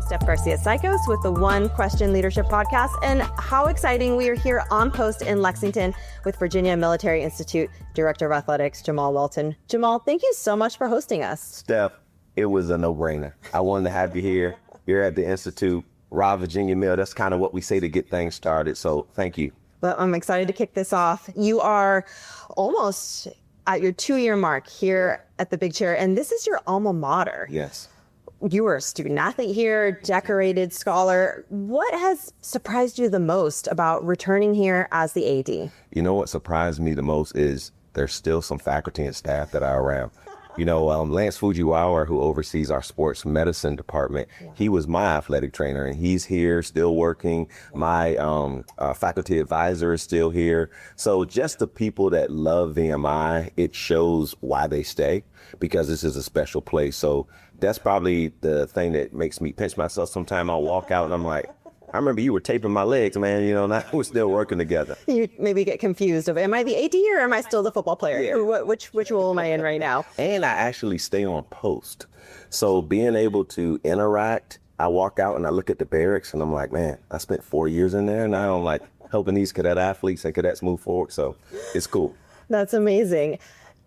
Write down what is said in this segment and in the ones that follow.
Steph Garcia-Cichosz with the One Question Leadership Podcast, and how exciting we are here on post in Lexington with Virginia Military Institute Director of Athletics, Jamaal Walton. Jamaal, thank you so much for hosting us. Steph, it was a no-brainer. I wanted to have you here. You're at the Institute, raw Virginia Mill. That's kind of what we say to get things started, so thank you. But I'm excited to kick this off. You are almost at your 2-year mark here at the Big Chair, and this is your alma mater. Yes. You were a student athlete here, decorated scholar. What has surprised you the most about returning here as the AD? You know what surprised me the most is there's still some faculty and staff that are around. You know, Lance Fujiwara, who oversees our sports medicine department, he was my athletic trainer, and he's here still working. My faculty advisor is still here. So just the people that love VMI, it shows why they stay, because this is a special place. So that's probably the thing that makes me pinch myself. Sometime I'll walk out and I'm like, I remember you were taping my legs, man, you know, and we're still working together. You maybe get confused of, am I the AD or am I still the football player here? Which role am I in right now? And I actually stay on post. So being able to interact, I walk out and I look at the barracks and I'm like, man, I spent 4 years in there and now I'm like helping these cadet athletes and cadets move forward. So it's cool. That's amazing.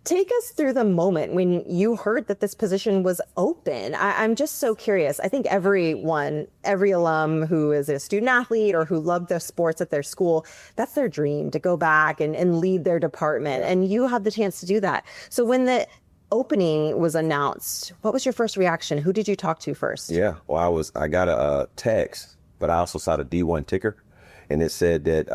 Take us through the moment when you heard that this position was open. I'm just so curious. I think every alum who is a student athlete or who loved the sports at their school, that's their dream, to go back and lead their department. And you had the chance to do that. So when the opening was announced, what was your first reaction? Who did you talk to first? Yeah, well, I got a text, but I also saw the D1 ticker, and it said that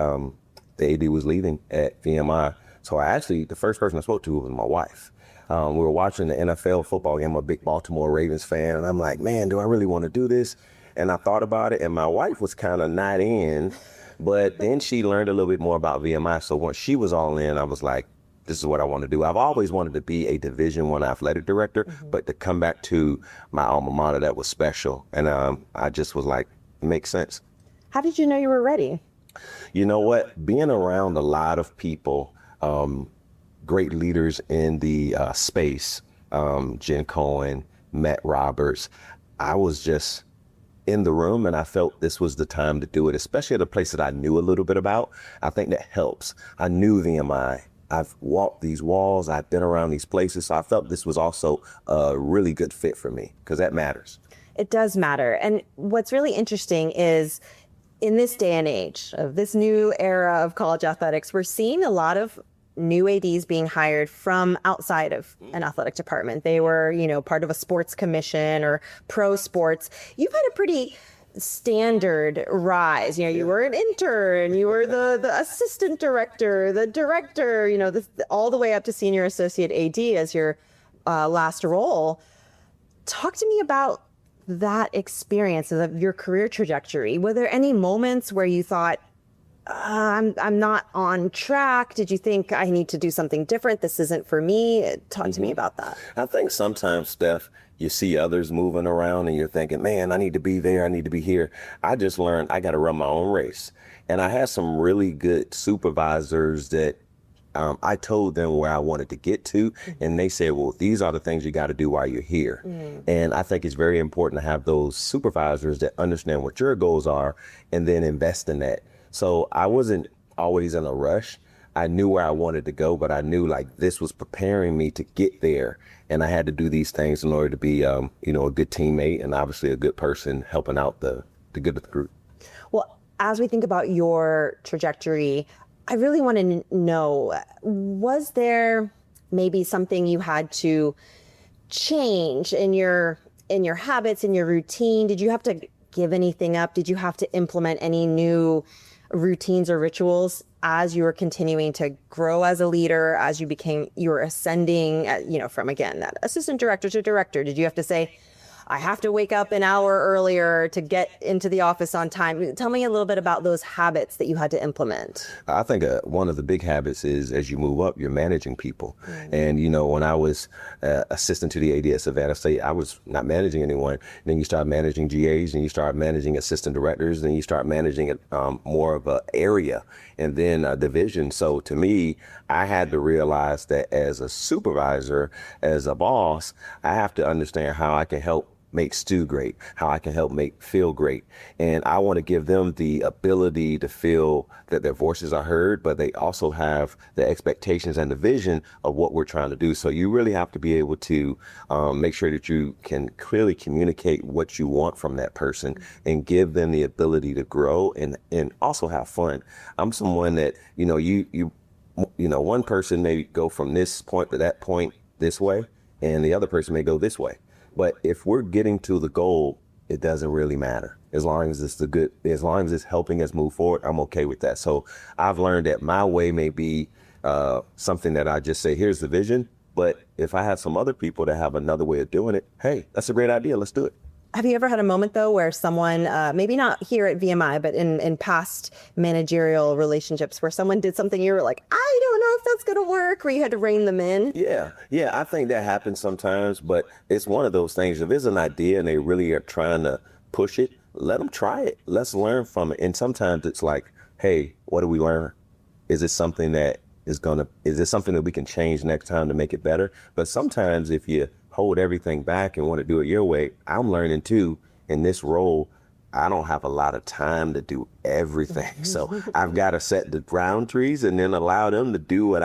the AD was leaving at VMI. So the first person I spoke to was my wife. We were watching the NFL football game. I'm a big Baltimore Ravens fan. And I'm like, man, do I really want to do this? And I thought about it, and my wife was kind of not in. But then she learned a little bit more about VMI. So once she was all in, I was like, this is what I want to do. I've always wanted to be a Division I athletic director, but to come back to my alma mater, that was special. And I just was like, it makes sense. How did you know you were ready? You know what? Being around a lot of people, great leaders in the space, Jen Cohen, Matt Roberts. I was just in the room and I felt this was the time to do it, especially at a place that I knew a little bit about. I think that helps. I knew VMI. I've walked these walls. I've been around these places. So I felt this was also a really good fit for me, because that matters. It does matter. And what's really interesting is in this day and age of this new era of college athletics, we're seeing a lot of new ADs being hired from outside of an athletic department. They were, part of a sports commission or pro sports. You've had a pretty standard rise. You were an intern, you were the assistant director, the director, all the way up to senior associate AD as your last role. Talk to me about that experience of your career trajectory. Were there any moments where you thought, I'm not on track? Did you think I need to do something different? This isn't for me. Talk to me about that. I think sometimes, Steph, you see others moving around and you're thinking, man, I need to be there. I need to be here. I just learned I got to run my own race. And I had some really good supervisors that I told them where I wanted to get to, and they said, well, these are the things you got to do while you're here. And I think it's very important to have those supervisors that understand what your goals are and then invest in that. So I wasn't always in a rush. I knew where I wanted to go, but I knew this was preparing me to get there. And I had to do these things in order to be, a good teammate and obviously a good person helping out the good of the group. Well, as we think about your trajectory, I really want to know, was there maybe something you had to change in your habits, in your routine? Did you have to give anything up? Did you have to implement any new routines or rituals as you were continuing to grow as a leader, as you were ascending, from, again, that assistant director to director? Did you have to say, I have to wake up an hour earlier to get into the office on time? Tell me a little bit about those habits that you had to implement. I think one of the big habits is as you move up, you're managing people. And, when I was assistant to the AD at Savannah State, I was not managing anyone. Then you start managing GAs, and you start managing assistant directors, and you start managing more of an area and then a division. So to me, I had to realize that as a supervisor, as a boss, I have to understand how I can help make Stu great, how I can help make Phil great. And I want to give them the ability to feel that their voices are heard, but they also have the expectations and the vision of what we're trying to do. So you really have to be able to make sure that you can clearly communicate what you want from that person and give them the ability to grow and also have fun. I'm someone that, one person may go from this point to that point this way, and the other person may go this way. But if we're getting to the goal, it doesn't really matter. As long as it's helping us move forward, I'm okay with that. So I've learned that my way may be something that I just say, here's the vision. But if I have some other people that have another way of doing it, hey, that's a great idea. Let's do it. Have you ever had a moment, though, where someone, maybe not here at VMI, but in past managerial relationships, where someone did something you were like, I don't know if that's going to work, where you had to rein them in? Yeah, I think that happens sometimes, but it's one of those things. If it's an idea and they really are trying to push it, let them try it. Let's learn from it. And sometimes it's like, hey, what do we learn? Is it something that is this something that we can change next time to make it better? But sometimes if you hold everything back and want to do it your way, I'm learning too, in this role, I don't have a lot of time to do everything. So I've got to set the boundaries and then allow them to do what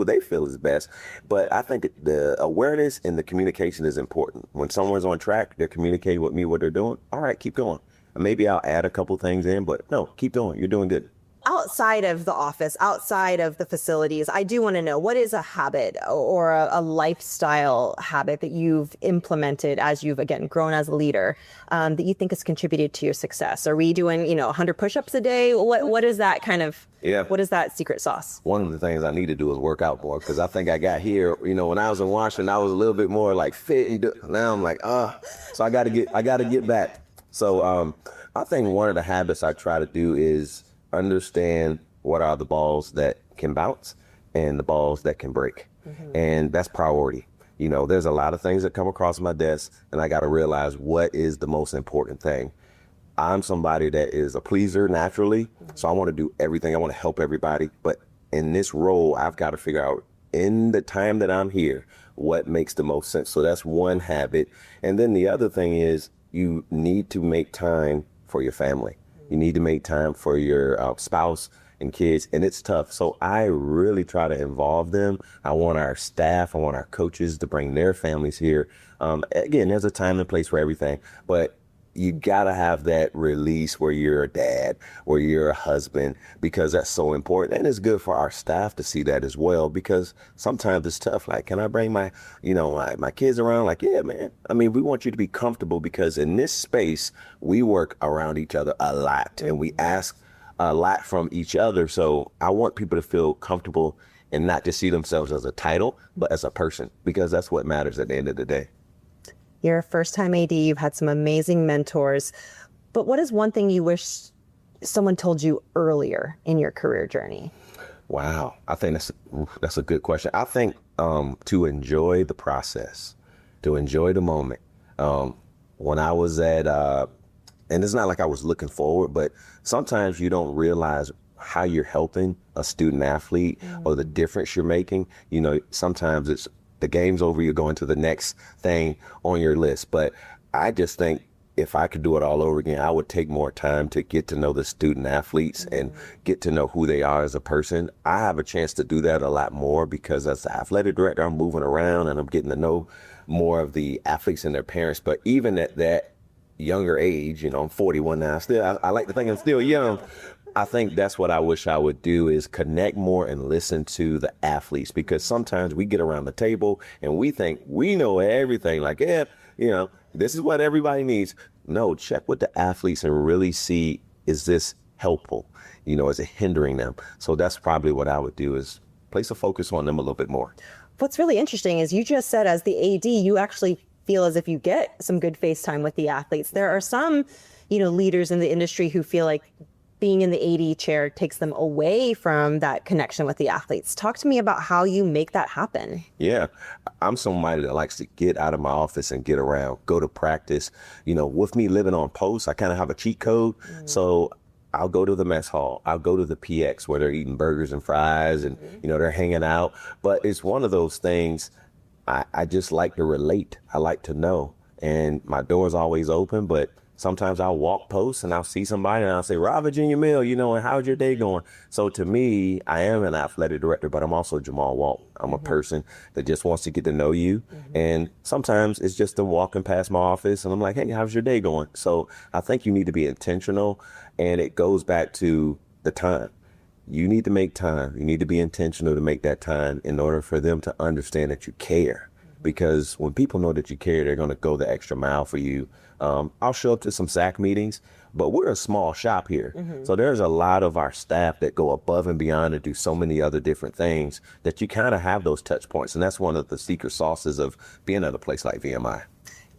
they feel is best. But I think the awareness and the communication is important. When someone's on track, they're communicating with me what they're doing. All right, keep going. Maybe I'll add a couple things in, but no, keep going. You're doing good. Outside of the office, outside of the facilities, I do want to know, what is a habit or a lifestyle habit that you've implemented as you've, again, grown as a leader, that you think has contributed to your success? Are we doing, 100 push-ups a day? What is that kind of, what is that secret sauce? One of the things I need to do is work out more, because I think I got here, when I was in Washington, I was a little bit more like fit. Now I'm like, so I got to get back. So I think one of the habits I try to do is understand what are the balls that can bounce and the balls that can break. Mm-hmm. And that's priority. There's a lot of things that come across my desk, and I got to realize what is the most important thing. I'm somebody that is a pleaser naturally, so I want to do everything. I want to help everybody. But in this role, I've got to figure out, in the time that I'm here, what makes the most sense. So that's one habit. And then the other thing is, you need to make time for your family. You need to make time for your spouse and kids, and it's tough. So I really try to involve them. I want our staff, I want our coaches to bring their families here. Again, there's a time and place for everything, but you gotta have that release where you're a dad, where you're a husband, because that's so important. And it's good for our staff to see that as well, because sometimes it's tough. Like, can I bring my kids around? Like, yeah, man. I mean, we want you to be comfortable, because in this space, we work around each other a lot and we ask a lot from each other. So I want people to feel comfortable and not just see themselves as a title, but as a person, because that's what matters at the end of the day. You're a first-time AD. You've had some amazing mentors. But what is one thing you wish someone told you earlier in your career journey? Wow. I think that's a good question. I think to enjoy the process, to enjoy the moment. When I was at, and it's not like I was looking forward, but sometimes you don't realize how you're helping a student athlete or the difference you're making. Sometimes it's the game's over, you're going to the next thing on your list. But I just think if I could do it all over again, I would take more time to get to know the student athletes and get to know who they are as a person. I have a chance to do that a lot more, because as the athletic director, I'm moving around and I'm getting to know more of the athletes and their parents. But even at that younger age, I'm 41 now, I like to think I'm still young. I think that's what I wish I would do, is connect more and listen to the athletes, because sometimes we get around the table and we think we know everything. Like, this is what everybody needs. No, check with the athletes and really see, is this helpful? Is it hindering them? So that's probably what I would do, is place a focus on them a little bit more. What's really interesting is you just said, as the AD, you actually feel as if you get some good face time with the athletes. There are some, leaders in the industry who feel like being in the AD chair takes them away from that connection with the athletes. Talk to me about how you make that happen. Yeah, I'm somebody that likes to get out of my office and get around, go to practice. With me living on post, I kind of have a cheat code. So I'll go to the mess hall. I'll go to the PX where they're eating burgers and fries and, they're hanging out. But it's one of those things I just like to relate. I like to know. and my door's always open, but sometimes I'll walk posts and I'll see somebody and I'll say, Rob, Virginia Mill, and how's your day going? So to me, I am an athletic director, but I'm also Jamaal Walton. I'm a person that just wants to get to know you. And sometimes it's just them walking past my office and I'm like, hey, how's your day going? So I think you need to be intentional, and it goes back to the time. You need to make time. You need to be intentional to make that time in order for them to understand that you care. Because when people know that you care, they're going to go the extra mile for you. I'll show up to some SAC meetings, but we're a small shop here. So there's a lot of our staff that go above and beyond and do so many other different things that you kind of have those touch points. And that's one of the secret sauces of being at a place like VMI.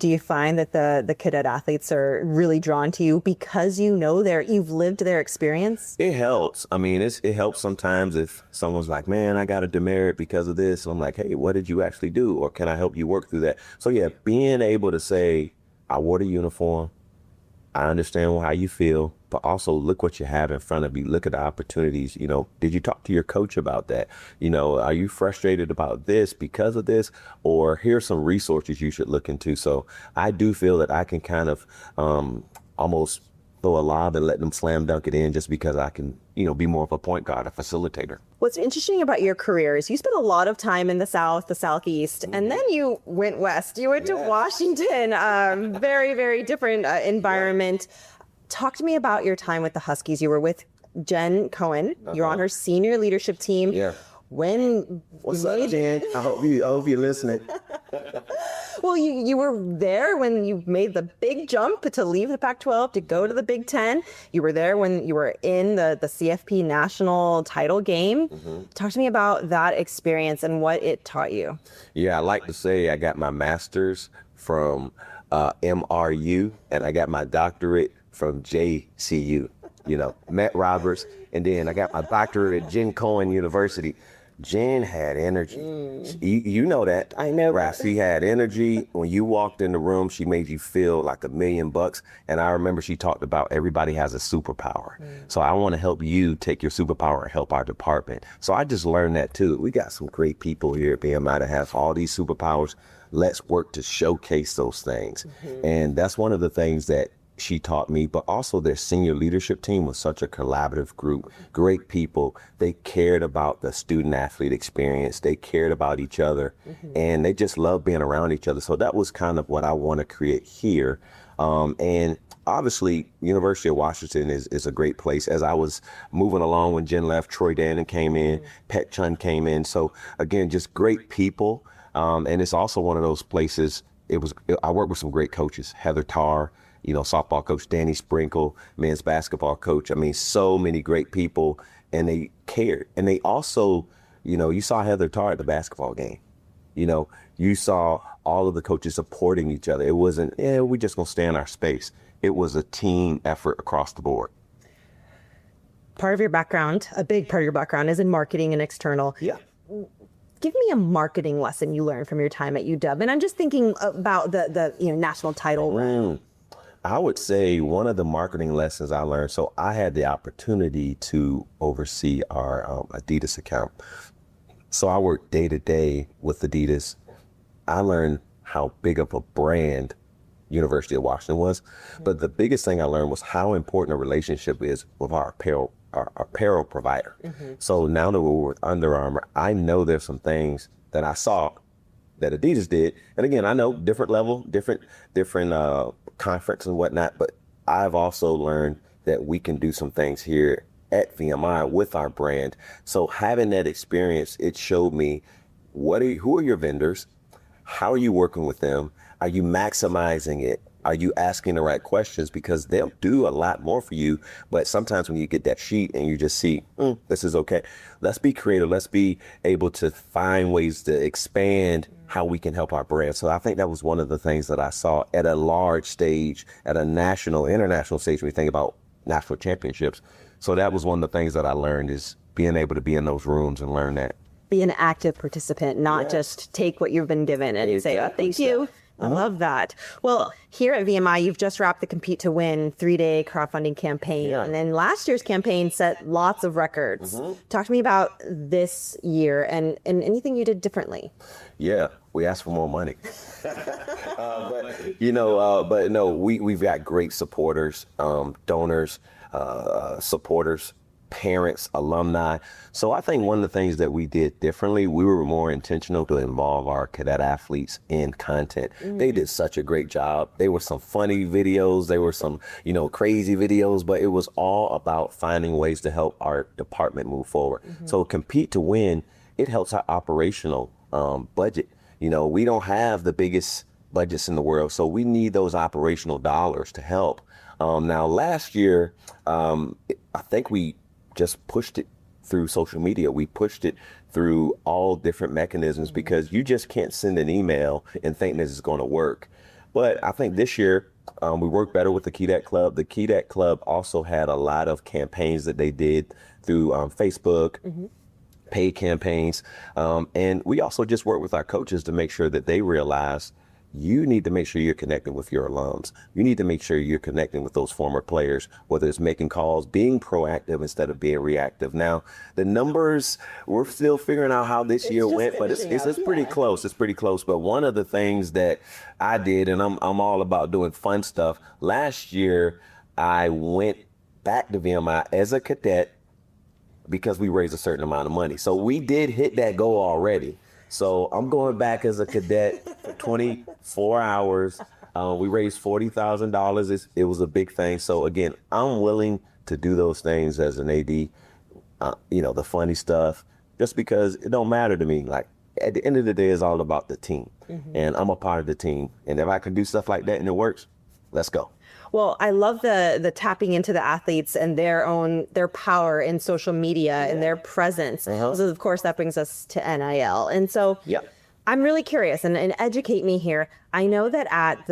Do you find that the cadet athletes are really drawn to you because you've lived their experience? It helps. I mean, it helps sometimes if someone's like, man, I got a demerit because of this. And I'm like, hey, what did you actually do? Or can I help you work through that? So yeah, being able to say, I wore the uniform, I understand how you feel, but also look what you have in front of you. Look at the opportunities. Did you talk to your coach about that? Are you frustrated about this because of this? Or here's some resources you should look into. So I do feel that I can kind of almost throw a lob and let them slam dunk it in just because I can, be more of a point guard, a facilitator. What's interesting about your career is you spent a lot of time in the South, the Southeast, and then you went West. You went to Washington, very, very different environment. Talk to me about your time with the Huskies. You were with Jen Cohen. You're on her senior leadership team. Yeah. What's up, Jen? I hope you're listening. Well, you were there when you made the big jump to leave the Pac-12 to go to the Big Ten. You were there when you were in the CFP national title game. Talk to me about that experience and what it taught you. Yeah, I like to say I got my master's from MRU, and I got my doctorate from JCU, Matt Roberts. And then I got my doctorate at Jen Cohen University. Jen had energy. You know that. I know. Right. She had energy. When you walked in the room, she made you feel like $1 million. And I remember she talked about everybody has a superpower. So I want to help you take your superpower and help our department. So I just learned that too. We got some great people here at BMI that have all these superpowers. Let's work to showcase those things. And that's one of the things that she taught me, but also their senior leadership team was such a collaborative group, great people. They cared about the student athlete experience. They cared about each other, and they just loved being around each other. So that was kind of what I want to create here. And obviously, University of Washington is a great place. As I was moving along when Jen left, Troy Dannon came in, Pet Chun came in. So again, just great people. And it's also one of those places, I worked with some great coaches, Heather Tarr, softball coach, Danny Sprinkle, men's basketball coach. I mean, so many great people, and they cared. And they also, you saw Heather Tarr at the basketball game. You saw all of the coaches supporting each other. It wasn't, we're just going to stay in our space. It was a team effort across the board. Part of your background, a big part of your background, is in marketing and external. Yeah. Give me a marketing lesson you learned from your time at UW. And I'm just thinking about the national title. I would say one of the marketing lessons I learned, so I had the opportunity to oversee our Adidas account. So I worked day to day with Adidas. I learned how big of a brand University of Washington was. But the biggest thing I learned was how important a relationship is with our apparel provider. So now that we're with Under Armour, I know there's some things that I saw that Adidas did. And again, I know different level, different conference and whatnot, but I've also learned that we can do some things here at VMI with our brand. So having that experience, it showed me who are your vendors? How are you working with them? Are you maximizing it? Are you asking the right questions? Because they'll do a lot more for you. But sometimes when you get that sheet and you just see, this is okay. Let's be creative. Let's be able to find ways to expand how we can help our brand. So I think that was one of the things that I saw at a large stage, at a national, international stage, when we think about national championships. So that was one of the things that I learned, is being able to be in those rooms and learn that. Be an active participant, not just take what you've been given and say, thank you. I love that. Well, here at VMI, you've just wrapped the Compete to Win 3-day crowdfunding campaign. Yeah. And then last year's campaign set lots of records. Talk to me about this year and anything you did differently. Yeah, we asked for more money. But no, we've got great supporters, donors, supporters, parents, alumni. So I think one of the things that we did differently, we were more intentional to involve our cadet athletes in content. They did such a great job. There were some funny videos, there were some, crazy videos, but it was all about finding ways to help our department move forward. So Compete to Win, it helps our operational budget. We don't have the biggest budgets in the world, so we need those operational dollars to help. Now, last year, I think we just pushed it through social media. We pushed it through all different mechanisms because you just can't send an email and think this is going to work. But I think this year we worked better with the Cadet Club. The Cadet Club also had a lot of campaigns that they did through Facebook, paid campaigns. And we also just worked with our coaches to make sure that they realize you need to make sure you're connecting with your alums. You need to make sure you're connecting with those former players, whether it's making calls, being proactive instead of being reactive. Now, the numbers, we're still figuring out how this year went, but it's pretty close. It's pretty close. But one of the things that I did, and I'm all about doing fun stuff, last year I went back to VMI as a cadet because we raised a certain amount of money. So we did hit that goal already. So I'm going back as a cadet for 24 hours. We raised $40,000. It was a big thing. So again, I'm willing to do those things as an AD, the funny stuff, just because it don't matter to me. Like at the end of the day, it's all about the team. And I'm a part of the team. And if I can do stuff like that and it works, let's go. Well, I love the tapping into the athletes and their power in social media and their presence. So of course that brings us to NIL. And so I'm really curious and educate me here. I know that at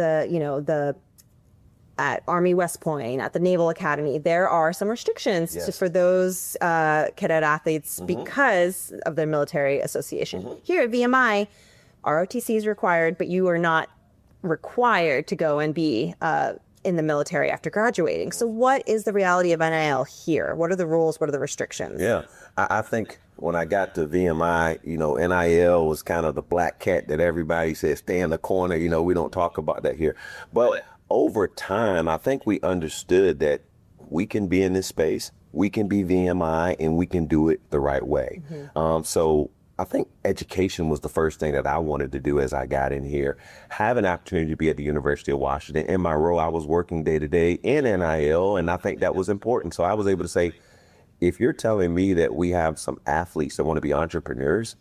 at Army West Point, at the Naval Academy, there are some restrictions for those cadet athletes because of their military association. Here at VMI, ROTC is required, but you are not required to go and be in the military after graduating. So what is the reality of NIL here? What are the rules? What are the restrictions? Yeah, I think when I got to VMI, NIL was kind of the black cat that everybody said, stay in the corner. We don't talk about that here. But over time, I think we understood that we can be in this space, we can be VMI, and we can do it the right way. So I think education was the first thing that I wanted to do as I got in here. Have an opportunity to be at the University of Washington. In my role, I was working day to day in NIL, and I think that was important. So I was able to say, if you're telling me that we have some athletes that want to be entrepreneurs,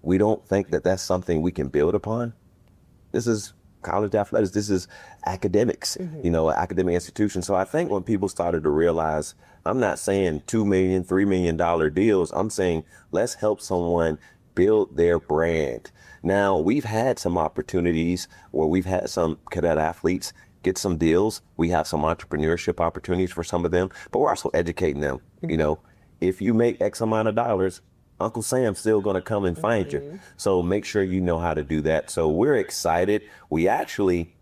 we don't think that that's something we can build upon. This is college athletics. This is academics, academic institution. So I think when people started to realize, I'm not saying $2 million, $3 million deals. I'm saying let's help someone build their brand. Now, we've had some opportunities where we've had some cadet athletes get some deals. We have some entrepreneurship opportunities for some of them, but we're also educating them. If you make X amount of dollars, Uncle Sam's still going to come and find you. So make sure you know how to do that. So we're excited. We actually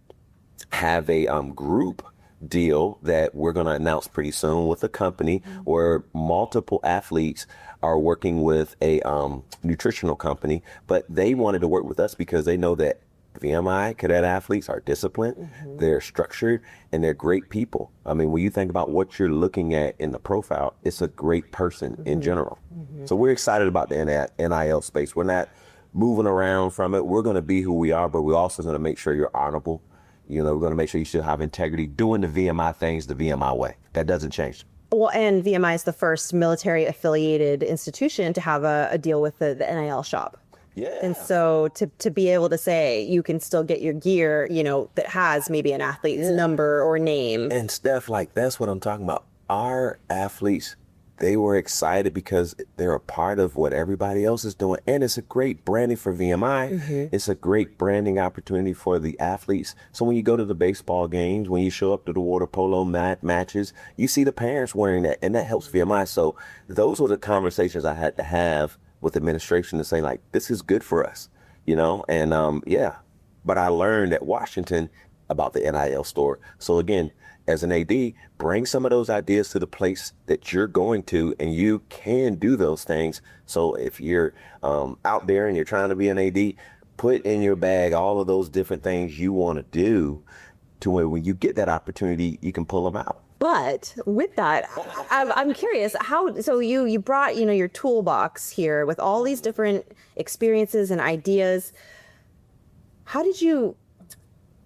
have a group deal that we're going to announce pretty soon with a company where multiple athletes are working with a nutritional company, but they wanted to work with us because they know that VMI cadet athletes are disciplined, they're structured, and they're great people. I mean, when you think about what you're looking at in the profile, it's a great person in general. So we're excited about the NIL space. We're not moving around from it. We're going to be who we are, but we're also going to make sure you're honorable. We're going to make sure you still have integrity, doing the VMI things the VMI way. That doesn't change. Well, and VMI is the first military affiliated institution to have a deal with the NIL shop. Yeah. And so to be able to say you can still get your gear, that has maybe an athlete's number or name. And Steph, that's what I'm talking about. Our athletes, they were excited because they're a part of what everybody else is doing. And it's a great branding for VMI. It's a great branding opportunity for the athletes. So when you go to the baseball games, when you show up to the water polo matches, you see the parents wearing that, and that helps VMI. So those were the conversations I had to have with administration to say, this is good for us, and but But I learned at Washington about the NIL store. So again, as an AD, bring some of those ideas to the place that you're going to, and you can do those things. So if you're out there and you're trying to be an AD, put in your bag all of those different things you want to do, to where when you get that opportunity, you can pull them out. But with that, I'm curious how. So you brought your toolbox here with all these different experiences and ideas. How did you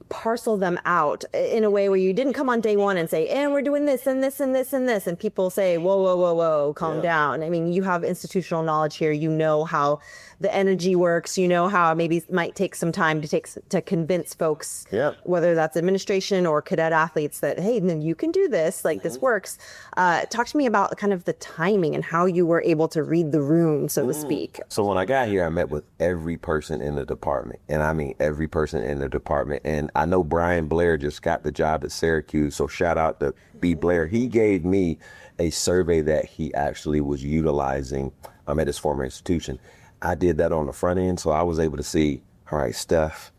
parcel them out in a way where you didn't come on day one and say, and we're doing this and this and this and this, and people say, whoa, calm down. I mean, you have institutional knowledge here. You know how the energy works. You know how maybe it might take some time to convince folks, whether that's administration or cadet athletes, that, hey, then you can do this, like this works. Talk to me about kind of the timing and how you were able to read the room, so to speak. So when I got here, I met with every person in the department, and I mean every person in the department. And I know Brian Blair just got the job at Syracuse, so shout out to B. Blair. He gave me a survey that he actually was utilizing at his former institution. I did that on the front end, so I was able to see, all right, Steph,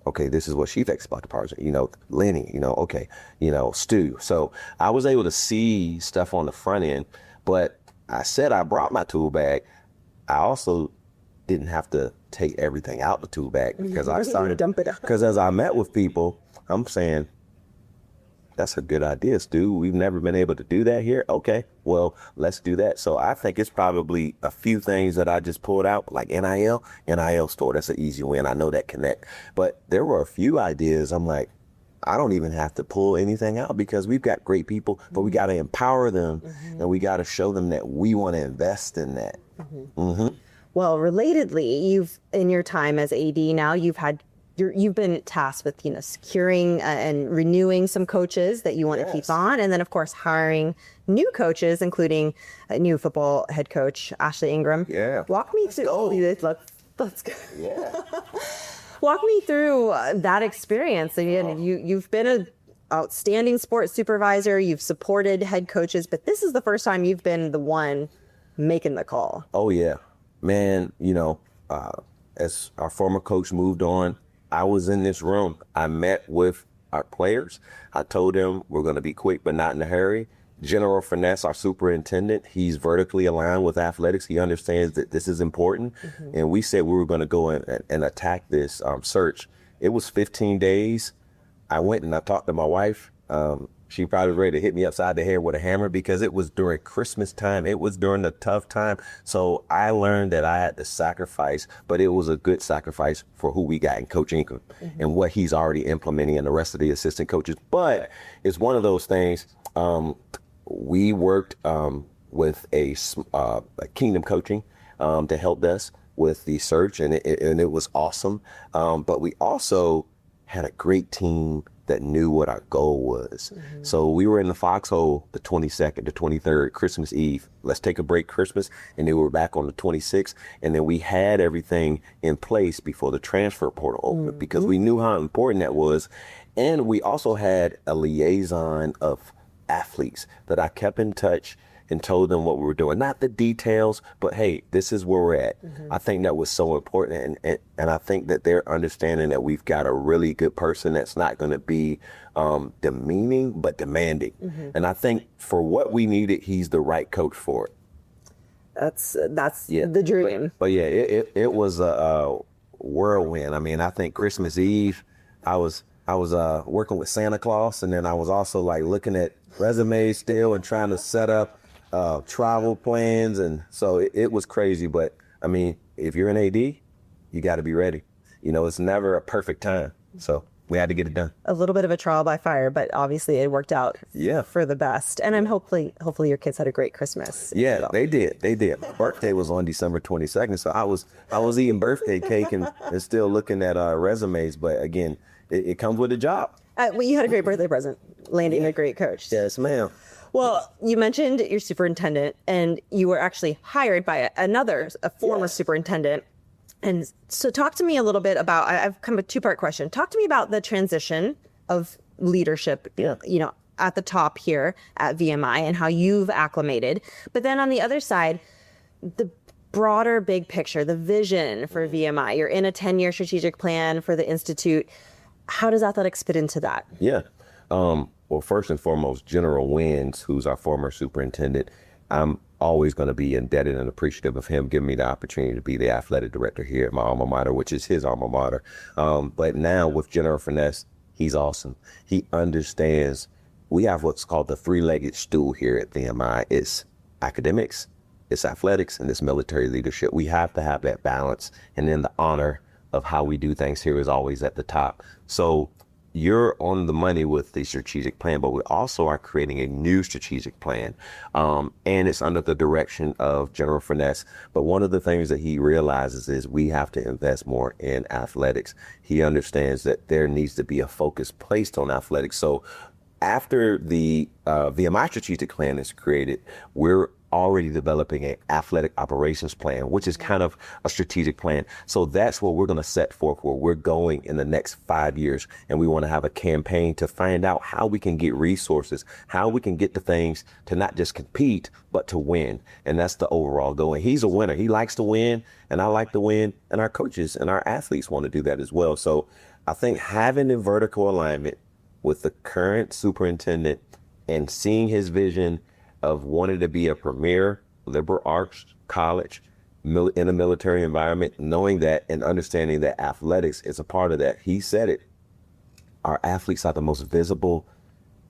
okay, this is what she thinks about the project. Lenny, okay, Stu. So I was able to see stuff on the front end, but I said I brought my tool bag. I also didn't have to take everything out the tool bag, because I started dump it out. Because as I met with people, I'm saying, that's a good idea, Stu. We've never been able to do that here. Okay, well, let's do that. So I think it's probably a few things that I just pulled out, like NIL store. That's an easy win. I know that connect. But there were a few ideas. I'm like, I don't even have to pull anything out, because we've got great people, but we got to empower them, and we got to show them that we want to invest in that. Well, relatedly, in your time as AD now, you've been tasked with, securing and renewing some coaches that you want to keep on. And then, of course, hiring new coaches, including a new football head coach, Ashley Ingram. Yeah. Walk me through. Let's go. Yeah. Walk me through that experience. Again, you've been an outstanding sports supervisor. You've supported head coaches, but this is the first time you've been the one making the call. Oh, yeah. Man, as our former coach moved on, I was in this room. I met with our players. I told them we're going to be quick, but not in a hurry. General Finesse, our superintendent, he's vertically aligned with athletics. He understands that this is important. And we said we were going to go and attack this search. It was 15 days. I went and I talked to my wife. She probably was ready to hit me upside the head with a hammer, because it was during Christmas time. It was during the tough time. So I learned that I had to sacrifice, but it was a good sacrifice for who we got in Coach Ingram and what he's already implementing and the rest of the assistant coaches. But it's one of those things. We worked with a Kingdom Coaching to help us with the search, and it was awesome. But we also had a great team that knew what our goal was. So we were in the foxhole the 22nd, the 23rd, Christmas Eve. Let's take a break Christmas, and then we were back on the 26th. And then we had everything in place before the transfer portal opened, because we knew how important that was. And we also had a liaison of athletes that I kept in touch and told them what we were doing. Not the details, but hey, this is where we're at. I think that was so important. And I think that they're understanding that we've got a really good person that's not going to be demeaning, but demanding. And I think for what we needed, he's the right coach for it. That's the dream. But yeah, it was a whirlwind. I mean, I think Christmas Eve, I was working with Santa Claus, and then I was also like looking at resumes still and trying to set up travel plans. And so it was crazy. But I mean, if you're an AD, you got to be ready. It's never a perfect time. So we had to get it done. A little bit of a trial by fire, but obviously it worked out for the best. And I'm hopefully your kids had a great Christmas. Yeah, they did. My birthday was on December 22nd. So I was eating birthday cake and still looking at resumes. But again, it comes with a job. Well, you had a great birthday present, landing a great coach. Yes, ma'am. Well, you mentioned your superintendent, and you were actually hired by a former superintendent. And so talk to me a little bit about, I've kind of a two-part question. Talk to me about the transition of leadership, at the top here at VMI and how you've acclimated. But then on the other side, the broader big picture, the vision for VMI. You're in a 10-year strategic plan for the Institute. How does athletics fit into that? Yeah. Well, first and foremost, General Wins, who's our former superintendent, I'm always going to be indebted and appreciative of him giving me the opportunity to be the athletic director here at my alma mater, which is his alma mater. But now with General Finesse, he's awesome. He understands we have what's called the three-legged stool here at VMI. It's academics, it's athletics, and it's military leadership. We have to have that balance. And then the honor of how we do things here is always at the top. So you're on the money with the strategic plan, but we also are creating a new strategic plan. And it's under the direction of General Finesse. But one of the things that he realizes is we have to invest more in athletics. He understands that there needs to be a focus placed on athletics. So after the VMI strategic plan is created, we're already developing an athletic operations plan, which is kind of a strategic plan. So that's what we're going to set forth where we're going in the next 5 years. And we want to have a campaign to find out how we can get resources, how we can get the things to not just compete, but to win. And that's the overall goal. And he's a winner. He likes to win, and I like to win. And our coaches and our athletes want to do that as well. So I think having the vertical alignment with the current superintendent and seeing his vision of wanting to be a premier liberal arts college in a military environment, knowing that and understanding that athletics is a part of that. He said it. Our athletes are the most visible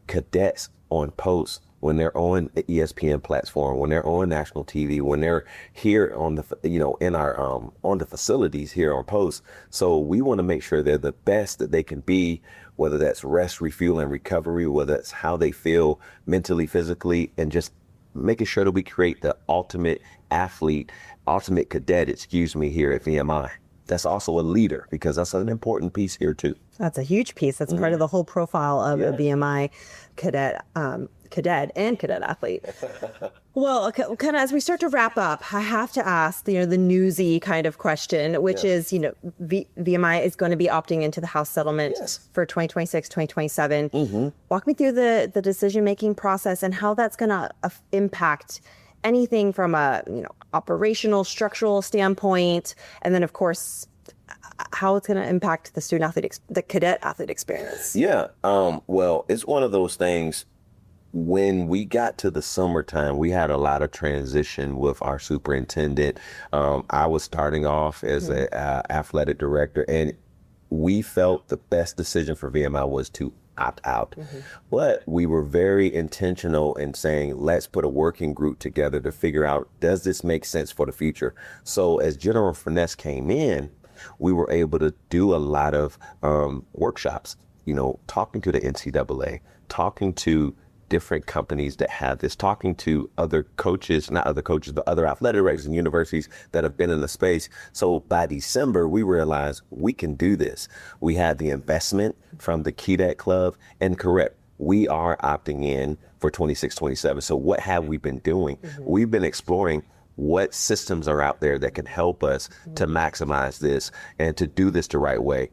cadets on post when they're on the ESPN platform, when they're on national TV, when they're here on the, in our, on the facilities here on post. So we want to make sure they're the best that they can be, whether that's rest, refuel, and recovery, whether it's how they feel mentally, physically, and just making sure that we create the ultimate athlete, ultimate cadet, here at VMI. That's also a leader, because that's an important piece here too. That's a huge piece. That's part of the whole profile of a VMI cadet and cadet athlete. Well, kind of as we start to wrap up, I have to ask, the newsy kind of question, which is, VMI is going to be opting into the House settlement for 2026, 2027. Walk me through the decision-making process and how that's going to impact anything from a, operational, structural standpoint, and then of course, how it's going to impact the student athlete, the cadet athlete experience. Yeah. Well, it's one of those things. When we got to the summertime, we had a lot of transition with our superintendent. I was starting off as an athletic director, and we felt the best decision for VMI was to opt out. But we were very intentional in saying, let's put a working group together to figure out, does this make sense for the future? So as General Finesse came in, we were able to do a lot of workshops, talking to the NCAA, talking to different companies that have this, talking to other coaches, not other coaches, but other athletic directors and universities that have been in the space. So by December, we realized we can do this. We had the investment from the Cadet Club, and correct, we are opting in for 26, 27. So what have we been doing? We've been exploring what systems are out there that can help us to maximize this and to do this the right way.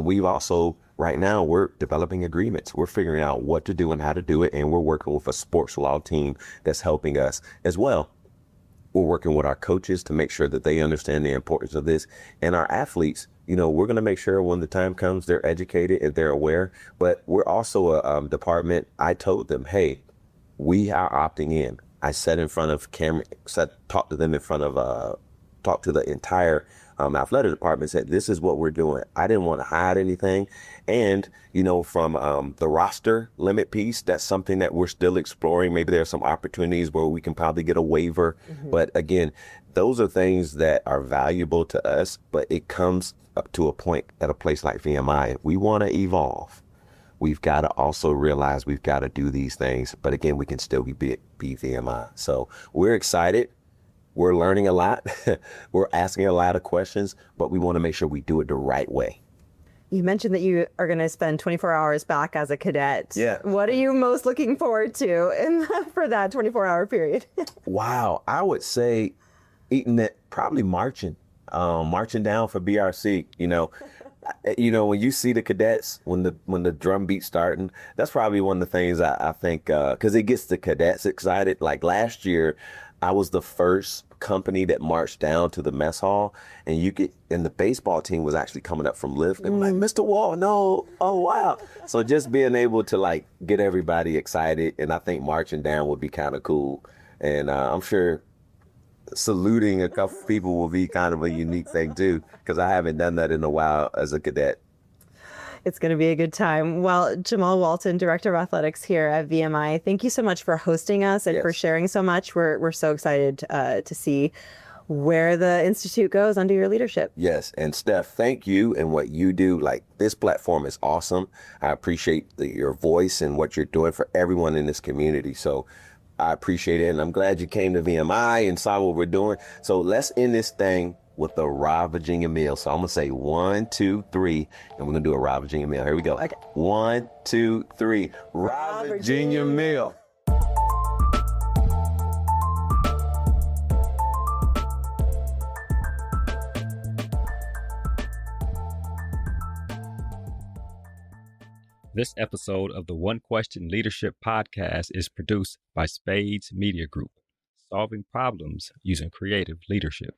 We've also, right now, we're developing agreements. We're figuring out what to do and how to do it. And we're working with a sports law team that's helping us as well. We're working with our coaches to make sure that they understand the importance of this. And our athletes, we're going to make sure when the time comes, they're educated and they're aware. But we're also a department. I told them, hey, we are opting in. I sat in front of camera, talked to them in front of, talked to the entire athletic department, said, this is what we're doing. I didn't want to hide anything. And, from the roster limit piece, that's something that we're still exploring. Maybe there are some opportunities where we can probably get a waiver. But again, those are things that are valuable to us, but it comes up to a point at a place like VMI. We want to evolve. We've got to also realize we've got to do these things. But again, we can still be VMI. So we're excited. We're learning a lot. We're asking a lot of questions, but we want to make sure we do it the right way. You mentioned that you are going to spend 24 hours back as a cadet. Yeah. What are you most looking forward to for that 24-hour period? Wow. I would say probably marching down for BRC, when you see the cadets, when the drum beat's starting, that's probably one of the things I think, because it gets the cadets excited. Like last year, I was the first company that marched down to the mess hall, and and the baseball team was actually coming up from lift. And like, Mr. Wall, no, oh wow. So just being able to like get everybody excited, and I think marching down would be kind of cool. And I'm sure saluting a couple people will be kind of a unique thing too, because I haven't done that in a while as a cadet. It's going to be a good time. Well, Jamaal Walton, Director of Athletics here at VMI, thank you so much for hosting us and for sharing so much. We're so excited to see where the Institute goes under your leadership. Yes. And Steph, thank you and what you do. Like, this platform is awesome. I appreciate your voice and what you're doing for everyone in this community. So I appreciate it. And I'm glad you came to VMI and saw what we're doing. So let's end this thing with the raw Virginia meal. So I'm going to say 1, 2, 3, and we're going to do a raw Virginia meal. Here we go. Okay. 1, 2, 3. Raw Virginia meal. This episode of the One Question Leadership Podcast is produced by Spades Media Group, solving problems using creative leadership.